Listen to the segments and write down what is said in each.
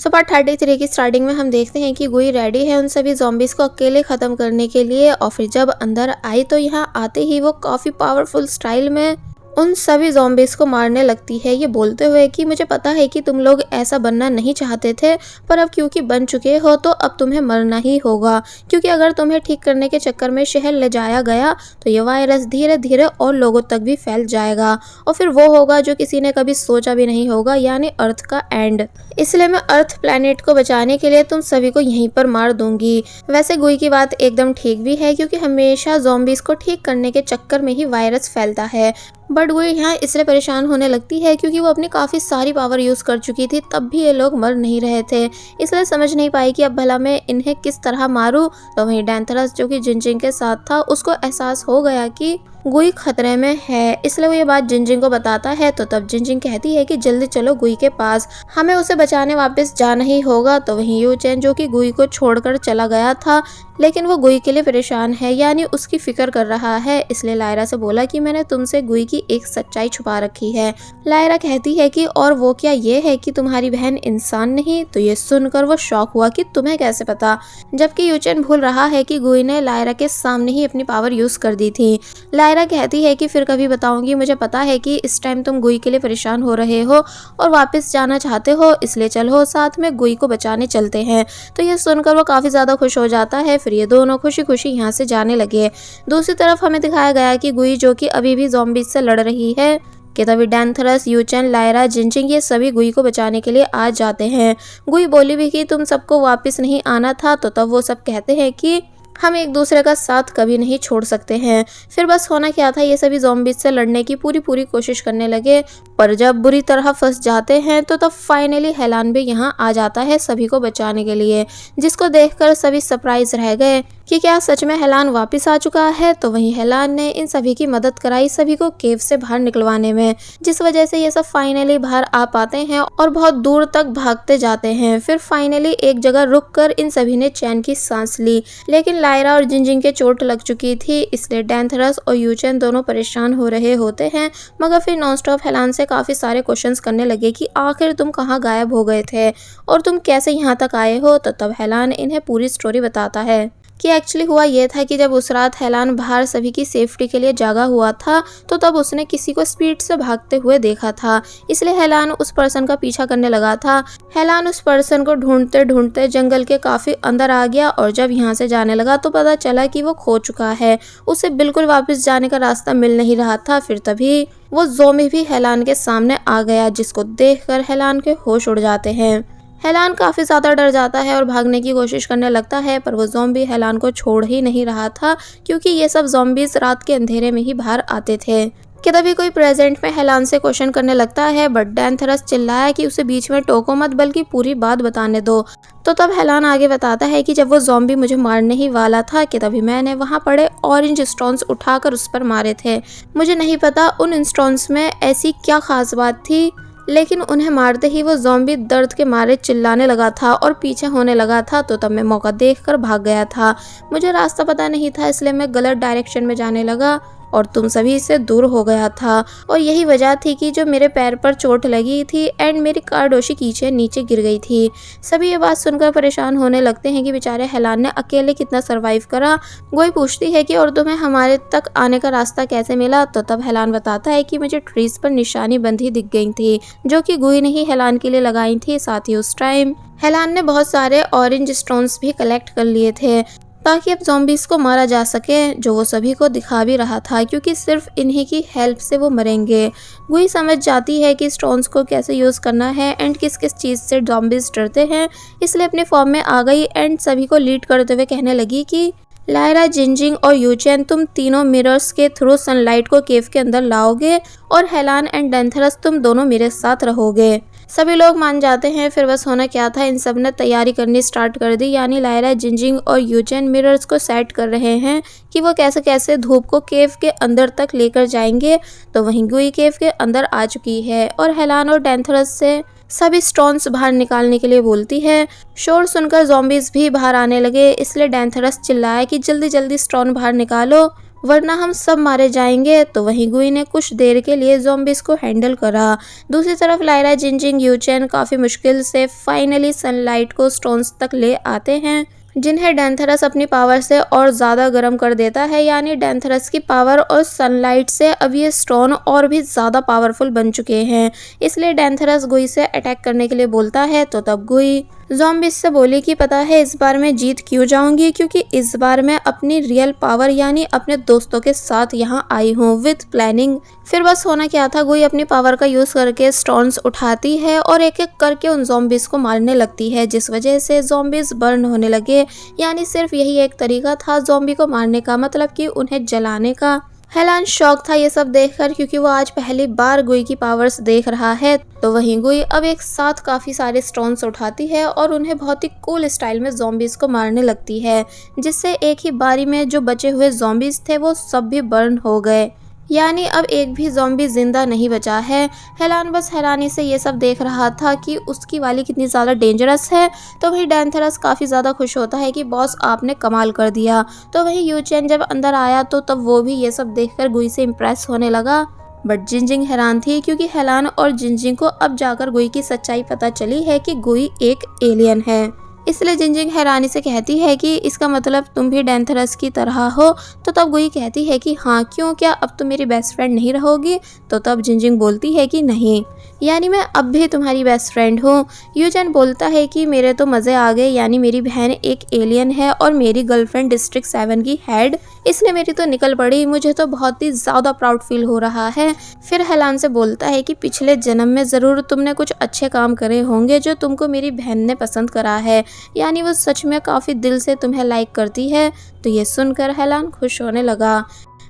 Part 33 की starting में हम देखते हैं कि गुई रेडी है उन सभी ज़ॉम्बीज़ को अकेले ख़त्म करने के लिए और फिर जब अंदर आई तो यहाँ आते ही वो काफ़ी पावरफुल स्टाइल में उन सभी ज़ॉम्बीज़ को मारने लगती है, ये बोलते हुए कि मुझे पता है कि तुम लोग ऐसा बनना नहीं चाहते थे, पर अब क्योंकि बन चुके हो तो अब तुम्हें मरना ही होगा, क्योंकि अगर तुम्हें ठीक करने के चक्कर में शहर ले जाया गया तो ये वायरस धीरे धीरे और लोगों तक भी फैल जाएगा और फिर वो होगा जो किसी ने कभी सोचा भी नहीं होगा, यानी अर्थ का एंड। इसलिए मैं अर्थ प्लैनेट को बचाने के लिए तुम सभी को यहीं पर मार दूंगी। वैसे गुई की बात एकदम ठीक भी है, क्योंकि हमेशा ज़ॉम्बीज़ को ठीक करने के चक्कर में ही वायरस फैलता है। बट गुई यहाँ इसलिए परेशान होने लगती है क्योंकि वो अपनी काफ़ी सारी पावर यूज़ कर चुकी थी, तब भी ये लोग मर नहीं रहे थे, इसलिए समझ नहीं पाई कि अब भला मैं इन्हें किस तरह मारूं। तो वहीं डैंथरस जो कि जिनजिंग के साथ था, उसको एहसास हो गया कि गुई खतरे में है, इसलिए वो ये बात जिनजिंग को बताता है। तो तब जिनजिंग कहती है कि जल्दी चलो गुई के पास, हमें उसे बचाने वापस जाना ही होगा। तो वहीं यू चैन जो कि गुई को छोड़कर चला गया था, लेकिन वो गुई के लिए परेशान है, यानी उसकी फिक्र कर रहा है, इसलिए लायरा से बोला कि मैंने तुमसे गुई की एक सच्चाई छुपा रखी है। लायरा कहती है कि और वो क्या, ये है कि तुम्हारी बहन इंसान नहीं। तो ये सुनकर वो शॉक हुआ कि तुम्हें कैसे पता, जबकि यूचेन भूल रहा है कि गुई ने लायरा के सामने ही अपनी पावर यूज कर दी थी। लायरा कहती है कि फिर कभी बताऊंगी, मुझे पता है कि इस टाइम तुम गुई के लिए परेशान हो रहे हो और वापस जाना चाहते हो, इसलिए चलो साथ में गुई को बचाने चलते हैं। तो ये सुनकर वो काफ़ी ज़्यादा खुश हो जाता है, फिर ये दोनों खुशी खुशी यहाँ से जाने लगे। दूसरी तरफ हमें दिखाया गया कि गुई जो कि अभी भी ज़ॉम्बीज़ से लड़ रही है कि तभी डैंथरस, यूचेन, लायरा, जिनजिंग ये सभी गुई को बचाने के लिए आ जाते हैं। गुई बोली भी कि तुम सबको वापस नहीं आना था, तो तब वो सब कहते हैं कि हम एक दूसरे का साथ कभी नहीं छोड़ सकते हैं। फिर बस होना क्या था, ये सभी ज़ॉम्बीज़ से लड़ने की पूरी कोशिश करने लगे, पर जब बुरी तरह फंस जाते हैं तो तब फाइनली हेलान भी यहाँ आ जाता है सभी को बचाने के लिए, जिसको देखकर सभी सरप्राइज रह गए कि क्या सच में हेलान वापस आ चुका है। तो वहीं हेलान ने इन सभी की मदद कराई सभी को केव से बाहर निकलवाने में, जिस वजह से ये सब फाइनली बाहर आ पाते हैं और बहुत दूर तक भागते जाते हैं। फिर फाइनली एक जगह रुककर इन सभी ने चैन की सांस ली, लेकिन लायरा और जिनजिंग के चोट लग चुकी थी, इसलिए डैंथरस और यूचेन दोनों परेशान हो रहे होते हैं। मगर फिर नॉनस्टॉप हेलान से काफ़ी सारे क्वेश्चंस करने लगे कि आखिर तुम कहाँ गायब हो गए थे और तुम कैसे यहाँ तक आए हो। तो तब हेलान इन्हें पूरी स्टोरी बताता है कि एक्चुअली हुआ ये था कि जब उस रात हेलान बाहर सभी की सेफ्टी के लिए जागा हुआ था, तो तब उसने किसी को स्पीड से भागते हुए देखा था, इसलिए हेलान उस पर्सन का पीछा करने लगा था। हेलान उस पर्सन को ढूंढते ढूंढते जंगल के काफ़ी अंदर आ गया और जब यहाँ से जाने लगा तो पता चला कि वो खो चुका है, उसे बिल्कुल वापस जाने का रास्ता मिल नहीं रहा था। फिर तभी वो ज़ॉम्बी भी हेलान के सामने आ गया, जिसको देखकर हेलान के होश उड़ जाते हैं। हेलान काफ़ी ज़्यादा डर जाता है और भागने की कोशिश करने लगता है, पर वो ज़ॉम्बी हेलान को छोड़ ही नहीं रहा था, क्योंकि ये सब ज़ॉम्बीज़ रात के अंधेरे में ही बाहर आते थे। कि तभी कोई प्रेजेंट में हेलान से क्वेश्चन करने लगता है, बट डैंथरस चिल्लाया कि उसे बीच में टोको मत, बल्कि पूरी बात बताने दो। तो तब हेलान आगे बताता है कि जब वो ज़ॉम्बी मुझे मारने ही वाला था कि तभी मैंने वहाँ पड़े ऑरेंज स्टोन्स उठाकर उस पर मारे थे। मुझे नहीं पता उन स्टोन्स में ऐसी क्या खास बात थी, लेकिन उन्हें मारते ही वो ज़ॉम्बी दर्द के मारे चिल्लाने लगा था और पीछे होने लगा था। तो तब मैं मौका देखकर भाग गया था, मुझे रास्ता पता नहीं था, इसलिए मैं गलत डायरेक्शन में जाने लगा और तुम सभी से दूर हो गया था, और यही वजह थी कि जो मेरे पैर पर चोट लगी थी एंड मेरी कार्डोशी कीचेन नीचे गिर गई थी। सभी ये बात सुनकर परेशान होने लगते हैं कि बेचारे हेलान ने अकेले कितना सरवाइव करा। गुई पूछती है कि और तुम्हें हमारे तक आने का रास्ता कैसे मिला। तो तब हेलान बताता है कि मुझे ट्रीज पर निशानी बंधी दिख गई थी, जो कि गुई ने ही हेलान के लिए लगाई थी। साथ ही उस टाइम हेलान ने बहुत सारे ऑरेंज स्टोन्स भी कलेक्ट कर लिए थे ताकि अब ज़ॉम्बीज़ को मारा जा सके, जो वो सभी को दिखा भी रहा था, क्योंकि सिर्फ इन्हीं की हेल्प से वो मरेंगे। गुई समझ जाती है कि स्टोन्स को कैसे यूज़ करना है एंड किस किस चीज़ से ज़ॉम्बीज़ डरते हैं, इसलिए अपने फॉर्म में आ गई एंड सभी को लीड करते हुए कहने लगी कि लायरा, जिनजिंग और यूचेन, तुम तीनों मिरर्स के थ्रू सनलाइट को केव के अंदर लाओगे और हेलान एंड डैंथरस तुम दोनों मेरे साथ रहोगे। सभी लोग मान जाते हैं। फिर बस होना क्या था, इन सब ने तैयारी करनी स्टार्ट कर दी, यानी लायरा, जिनजिंग और यूचेन मिरर्स को सेट कर रहे हैं कि वो कैसे कैसे धूप को केव के अंदर तक लेकर जाएंगे। तो वहीं गुई केव के अंदर आ चुकी है और हेलान और डैंथरस से सभी स्टोन्स बाहर निकालने के लिए बोलती है। शोर सुनकर ज़ॉम्बीज़ भी बाहर आने लगे, इसलिए डैंथरस चिल्लाया कि जल्दी जल्दी स्टोन बाहर निकालो। वरना हम सब मारे जाएंगे। तो वहीं गुई ने कुछ देर के लिए ज़ॉम्बीज़ को हैंडल करा। दूसरी तरफ लायरा, जिनजिंग, यूचेन काफ़ी मुश्किल से फाइनली सनलाइट को स्टोन्स तक ले आते हैं, जिन्हें डेंथरस अपनी पावर से और ज़्यादा गर्म कर देता है। यानी डेंथरस की पावर और सनलाइट से अब ये स्टोन और भी ज़्यादा पावरफुल बन चुके हैं। इसलिए डेंथरस गुई से अटैक करने के लिए बोलता है। तो तब गुई ज़ॉम्बीज़ से बोली कि पता है इस बार मैं जीत क्यों जाऊंगी, क्योंकि इस बार मैं अपनी रियल पावर यानी अपने दोस्तों के साथ यहाँ आई हूँ विथ प्लानिंग। फिर बस होना क्या था, गुई अपनी पावर का यूज़ करके स्टोन्स उठाती है और एक एक करके उन ज़ॉम्बीज़ को मारने लगती है, जिस वजह से ज़ॉम्बीज़ बर्न होने लगे। यानी सिर्फ यही एक तरीका था ज़ॉम्बी को मारने का, मतलब कि उन्हें जलाने का। हेलान शॉक था ये सब देखकर, क्योंकि वो आज पहली बार गुई की पावर्स देख रहा है। तो वहीं गुई अब एक साथ काफ़ी सारे स्टोन्स उठाती है और उन्हें बहुत ही कूल स्टाइल में ज़ॉम्बीज़ को मारने लगती है, जिससे एक ही बारी में जो बचे हुए ज़ॉम्बीज़ थे वो सब भी बर्न हो गए। यानी अब एक भी ज़ॉम्बी जिंदा नहीं बचा है। हेलान बस हैरानी से ये सब देख रहा था कि उसकी वाली कितनी ज़्यादा डेंजरस है। तो वहीं डेंथरस काफ़ी ज़्यादा खुश होता है कि बॉस आपने कमाल कर दिया। तो वहीं यूचेन जब अंदर आया तो तब वो भी ये सब देखकर गुई से इम्प्रेस होने लगा। बट जिनजिंग हैरान थी, क्योंकि हेलान और जिनजिंग को अब जाकर गुई की सच्चाई पता चली है कि गुई एक एलियन है। इसलिए जिनजिंग हैरानी से कहती है कि इसका मतलब तुम भी डेंथरस की तरह हो। तो तब गुई कहती है कि हाँ, क्यों, क्या अब तुम मेरी बेस्ट फ्रेंड नहीं रहोगी? तो तब जिनजिंग बोलती है कि नहीं, यानी मैं अब भी तुम्हारी बेस्ट फ्रेंड हूँ। यूचेन बोलता है कि मेरे तो मज़े आ गए, यानी मेरी बहन एक एलियन है और मेरी गर्लफ्रेंड डिस्ट्रिक्ट 7 की हेड, इसने मेरी तो निकल पड़ी, मुझे तो बहुत ही ज़्यादा प्राउड फील हो रहा है। फिर हेलान से बोलता है कि पिछले जन्म में ज़रूर तुमने कुछ अच्छे काम करे होंगे जो तुमको मेरी बहन ने पसंद करा है, यानी वो सच में काफ़ी दिल से तुम्हें लाइक करती है। तो ये सुनकर हेलान खुश होने लगा।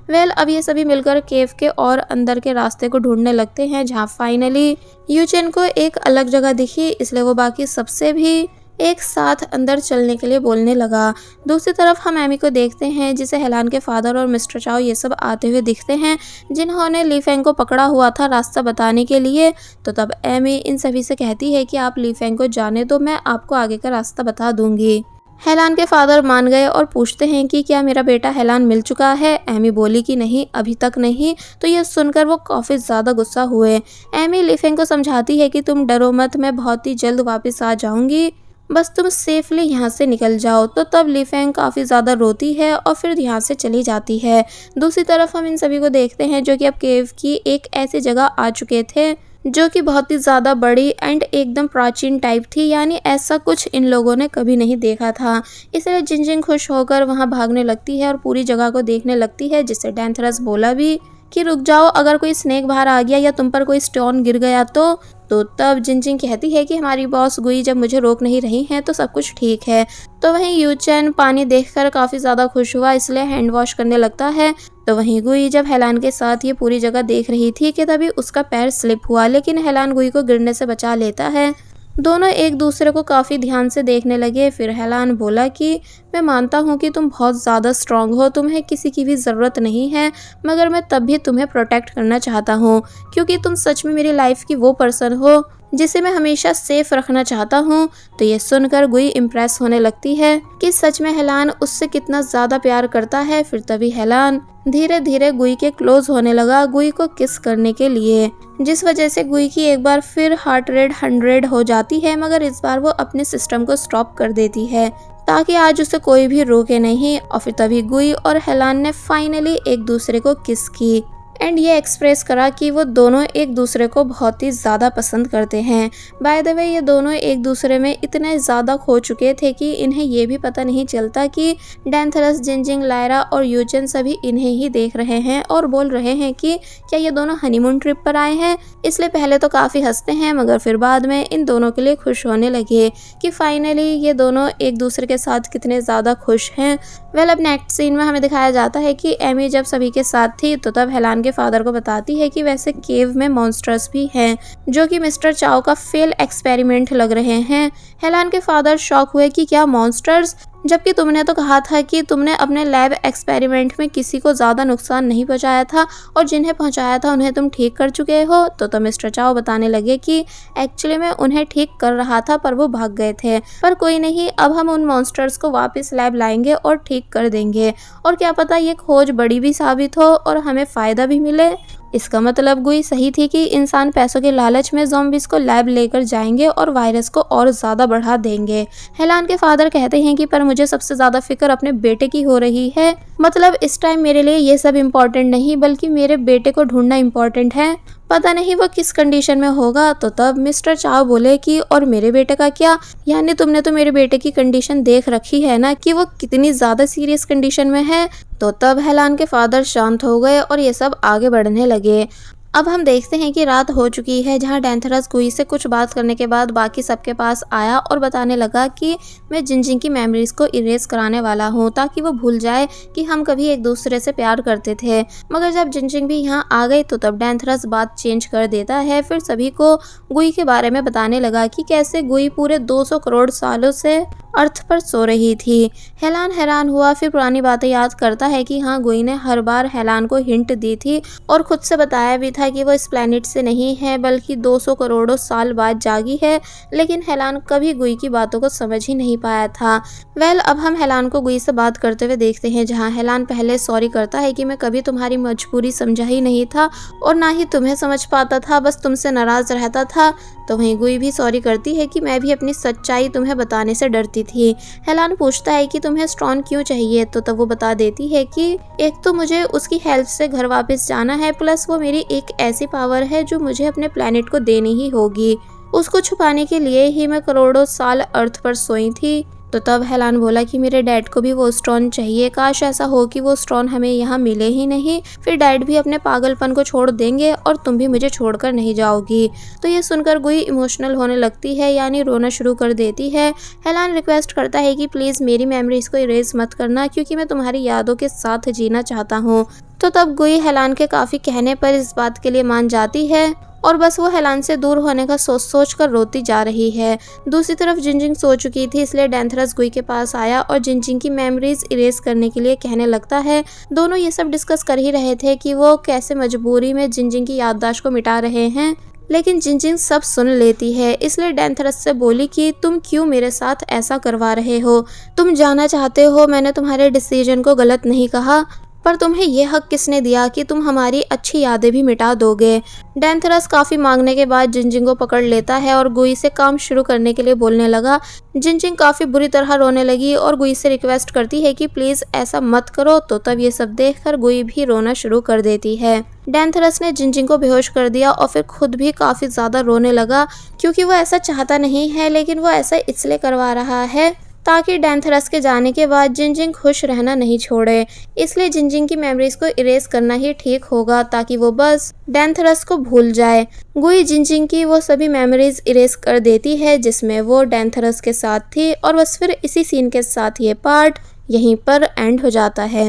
अब ये सभी मिलकर केव के और अंदर के रास्ते को ढूंढने लगते हैं, जहाँ फाइनली यूचेन को एक अलग जगह दिखी, इसलिए वो बाकी सबसे भी एक साथ अंदर चलने के लिए बोलने लगा। दूसरी तरफ हम एमी को देखते हैं, जिसे हेलान के फादर और मिस्टर चाओ ये सब आते हुए दिखते हैं, जिन्होंने लीफेंग को पकड़ा हुआ था रास्ता बताने के लिए। तो तब एमी इन सभी से कहती है कि आप लीफेंग को जाने दो, मैं आपको आगे का रास्ता बता दूंगी। हेलान के फादर मान गए और पूछते हैं कि क्या मेरा बेटा हेलान मिल चुका है? एमी बोली कि नहीं, अभी तक नहीं। तो ये सुनकर वो काफ़ी ज़्यादा गुस्सा हुए। एमी लीफेंग को समझाती है कि तुम डरो मत, मैं बहुत ही जल्द वापस आ जाऊंगी, बस तुम सेफली यहाँ से निकल जाओ। तो तब लीफेंग काफ़ी ज़्यादा रोती है और फिर यहाँ से चली जाती है। दूसरी तरफ हम इन सभी को देखते हैं, जो कि अब केव की एक ऐसी जगह आ चुके थे जो कि बहुत ही ज़्यादा बड़ी एंड एकदम प्राचीन टाइप थी, यानी ऐसा कुछ इन लोगों ने कभी नहीं देखा था। इसलिए जिनजिंग खुश होकर वहाँ भागने लगती है और पूरी जगह को देखने लगती है, जिससे डेंथरस बोला भी कि रुक जाओ, अगर कोई स्नेक बाहर आ गया या तुम पर कोई स्टोन गिर गया तो तब जिनजिंग कहती है कि हमारी बॉस गुई जब मुझे रोक नहीं रही हैं तो सब कुछ ठीक है। तो वहीं यूचेन पानी देखकर काफ़ी ज़्यादा खुश हुआ, इसलिए हैंड वॉश करने लगता है। तो वहीं गुई जब हेलान के साथ ये पूरी जगह देख रही थी कि तभी उसका पैर स्लिप हुआ, लेकिन हेलान गुई को गिरने से बचा लेता है। दोनों एक दूसरे को काफ़ी ध्यान से देखने लगे। फिर हेलान बोला कि मैं मानता हूँ कि तुम बहुत ज़्यादा स्ट्रांग हो, तुम्हें किसी की भी ज़रूरत नहीं है, मगर मैं तब भी तुम्हें प्रोटेक्ट करना चाहता हूँ, क्योंकि तुम सच में मेरी लाइफ की वो पर्सन हो जिसे मैं हमेशा सेफ रखना चाहता हूँ। तो ये सुनकर गुई इम्प्रेस होने लगती है कि सच में हेलान उससे कितना ज़्यादा प्यार करता है। फिर तभी हेलान धीरे धीरे गुई के क्लोज होने लगा, गुई को किस करने के लिए, जिस वजह से गुई की एक बार फिर हार्ट रेट 100 हो जाती है, मगर इस बार वो अपने सिस्टम को स्टॉप कर देती है ताकि आज उसे कोई भी रोके नहीं। और फिर तभी गुई और हेलान ने फाइनली एक दूसरे को किस की एंड ये एक्सप्रेस करा कि वो दोनों एक दूसरे को बहुत ही ज़्यादा पसंद करते हैं। बाय द वे ये दोनों एक दूसरे में इतने ज़्यादा खो चुके थे कि इन्हें ये भी पता नहीं चलता कि डेंथरस, जिनजिंग, लायरा और यूचेन सभी इन्हें ही देख रहे हैं और बोल रहे हैं कि क्या ये दोनों हनीमून ट्रिप पर आए हैं। इसलिए पहले तो काफ़ी हंसते हैं, मगर फिर बाद में इन दोनों के लिए खुश होने लगे कि फाइनली ये दोनों एक दूसरे के साथ कितने ज़्यादा खुश हैं। अब नेक्स्ट सीन में हमें दिखाया जाता है कि एमी जब सभी के साथ थी तो तब हेलान के फादर को बताती है कि वैसे केव में मॉन्स्टर्स भी हैं जो कि मिस्टर चाओ का फेल एक्सपेरिमेंट लग रहे हैं। हेलान के फादर शॉक हुए कि क्या मॉन्स्टर्स? जबकि तुमने तो कहा था कि तुमने अपने लैब एक्सपेरिमेंट में किसी को ज़्यादा नुकसान नहीं पहुंचाया था और जिन्हें पहुंचाया था उन्हें तुम ठीक कर चुके हो। तो मिस्टर चाओ बताने लगे कि एक्चुअली मैं उन्हें ठीक कर रहा था पर वो भाग गए थे। पर कोई नहीं, अब हम उन मॉन्स्टर्स को वापस लैब लाएंगे और ठीक कर देंगे, और क्या पता ये खोज बड़ी भी साबित हो और हमें फ़ायदा भी मिले। इसका मतलब गुई सही थी कि इंसान पैसों के लालच में ज़ॉम्बीज़ को लैब लेकर जाएंगे और वायरस को और ज़्यादा बढ़ा देंगे। हेलान के फादर कहते हैं कि पर मुझे सबसे ज़्यादा फिक्र अपने बेटे की हो रही है। मतलब इस टाइम मेरे लिए ये सब इम्पोर्टेंट नहीं बल्कि मेरे बेटे को ढूंढना इम्पोर्टेंट है। पता नहीं वो किस कंडीशन में होगा। तो तब मिस्टर चाओ बोले कि और मेरे बेटे का क्या? यानी तुमने तो मेरे बेटे की कंडीशन देख रखी है ना कि वो कितनी ज़्यादा सीरियस कंडीशन में है। तो तब हेलान के फादर शांत हो गए और ये सब आगे बढ़ने लगे। अब हम देखते हैं कि रात हो चुकी है, जहां डेंथरस गुई से कुछ बात करने के बाद बाकी सबके पास आया और बताने लगा कि मैं जिनजिंग की मेमोरीज को इरेज कराने वाला हूं ताकि वो भूल जाए कि हम कभी एक दूसरे से प्यार करते थे। मगर जब जिनजिंग भी यहां आ गई तो तब डेंथरस बात चेंज कर देता है। फिर सभी को गुई के बारे में बताने लगा कि कैसे गुई पूरे 200 करोड़ सालों से अर्थ पर सो रही थी। हेलान हैरान हुआ, फिर पुरानी बातें याद करता है कि हाँ, गुई ने हर बार हेलान को हिंट दी थी और खुद से बताया भी था कि वो इस प्लेनेट से नहीं है बल्कि 200 करोड़ों साल बाद जागी है। लेकिन हेलान कभी गुई की बातों को समझ ही नहीं पाया था। अब हम हेलान को गुई से बात करते हुए देखते हैं, जहाँ हेलान पहले सॉरी करता है कि मैं कभी तुम्हारी मजबूरी समझा ही नहीं था और ना ही तुम्हें समझ पाता था, बस तुमसे नाराज रहता था। तो वहीं गुई भी सॉरी करती है कि मैं भी अपनी सच्चाई तुम्हें बताने से डरती थी। हेलान पूछता है कि तुम्हें स्ट्रॉन क्यों चाहिए, तो तब वो बता देती है कि एक तो मुझे उसकी हेल्प से घर वापस जाना है, प्लस वो मेरी एक ऐसी पावर है जो मुझे अपने प्लेनेट को देनी ही होगी। उसको छुपाने के लिए ही मैं करोड़ों साल अर्थ पर सोई थी। तो तब हेलान बोला कि मेरे डैड को भी वो स्टोन चाहिए, काश ऐसा हो कि वो स्टोन हमें यहाँ मिले ही नहीं, फिर डैड भी अपने पागलपन को छोड़ देंगे और तुम भी मुझे छोड़कर नहीं जाओगी। तो ये सुनकर गुई इमोशनल होने लगती है, यानी रोना शुरू कर देती है। हेलान रिक्वेस्ट करता है कि प्लीज़ मेरी मेमोरीज को इरेज मत करना क्योंकि मैं तुम्हारी यादों के साथ जीना चाहता हूँ। तो तब गुई हेलान के काफ़ी कहने पर इस बात के लिए मान जाती है और बस वो हेलान से दूर होने का सोच कर रोती जा रही है। दूसरी तरफ जिनजिंग सो चुकी थी, इसलिए डेंथरस गुई के पास आया और जिनजिंग की मेमोरीज इरेज करने के लिए कहने लगता है। दोनों ये सब डिस्कस कर ही रहे थे कि वो कैसे मजबूरी में जिनजिंग की याददाश्त को मिटा रहे हैं, लेकिन जिनजिंग सब सुन लेती है। इसलिए डेंथरस से बोली कि तुम क्यों मेरे साथ ऐसा करवा रहे हो? तुम जाना चाहते हो, मैंने तुम्हारे डिसीजन को गलत नहीं कहा, पर तुम्हें यह हक किसने दिया कि तुम हमारी अच्छी यादें भी मिटा दोगे? डेंथरस काफ़ी मांगने के बाद जिनजिंग को पकड़ लेता है और गुई से काम शुरू करने के लिए बोलने लगा। जिनजिंग काफ़ी बुरी तरह रोने लगी और गुई से रिक्वेस्ट करती है कि प्लीज़ ऐसा मत करो। तो तब ये सब देखकर गुई भी रोना शुरू कर देती है। डेंथरस ने जिनजिंग को बेहोश कर दिया और फिर खुद भी काफ़ी ज़्यादा रोने लगा क्योंकि वो ऐसा चाहता नहीं है, लेकिन वो ऐसा इसलिए करवा रहा है ताकि डेंथरस के जाने के बाद जिनजिंग खुश रहना नहीं छोड़े। इसलिए जिनजिंग की मेमोरीज को इरेज करना ही ठीक होगा ताकि वो बस डेंथरस को भूल जाए। गुई जिनजिंग की वो सभी मेमोरीज इरेज कर देती है जिसमें वो डेंथरस के साथ थी और बस फिर इसी सीन के साथ ये पार्ट यहीं पर एंड हो जाता है।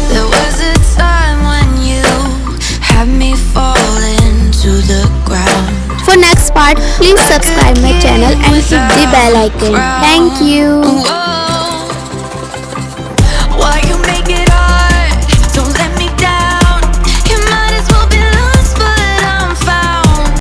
There was a time when you had me falling to the ground. For next part, please subscribe my channel and hit the bell icon. Thank you.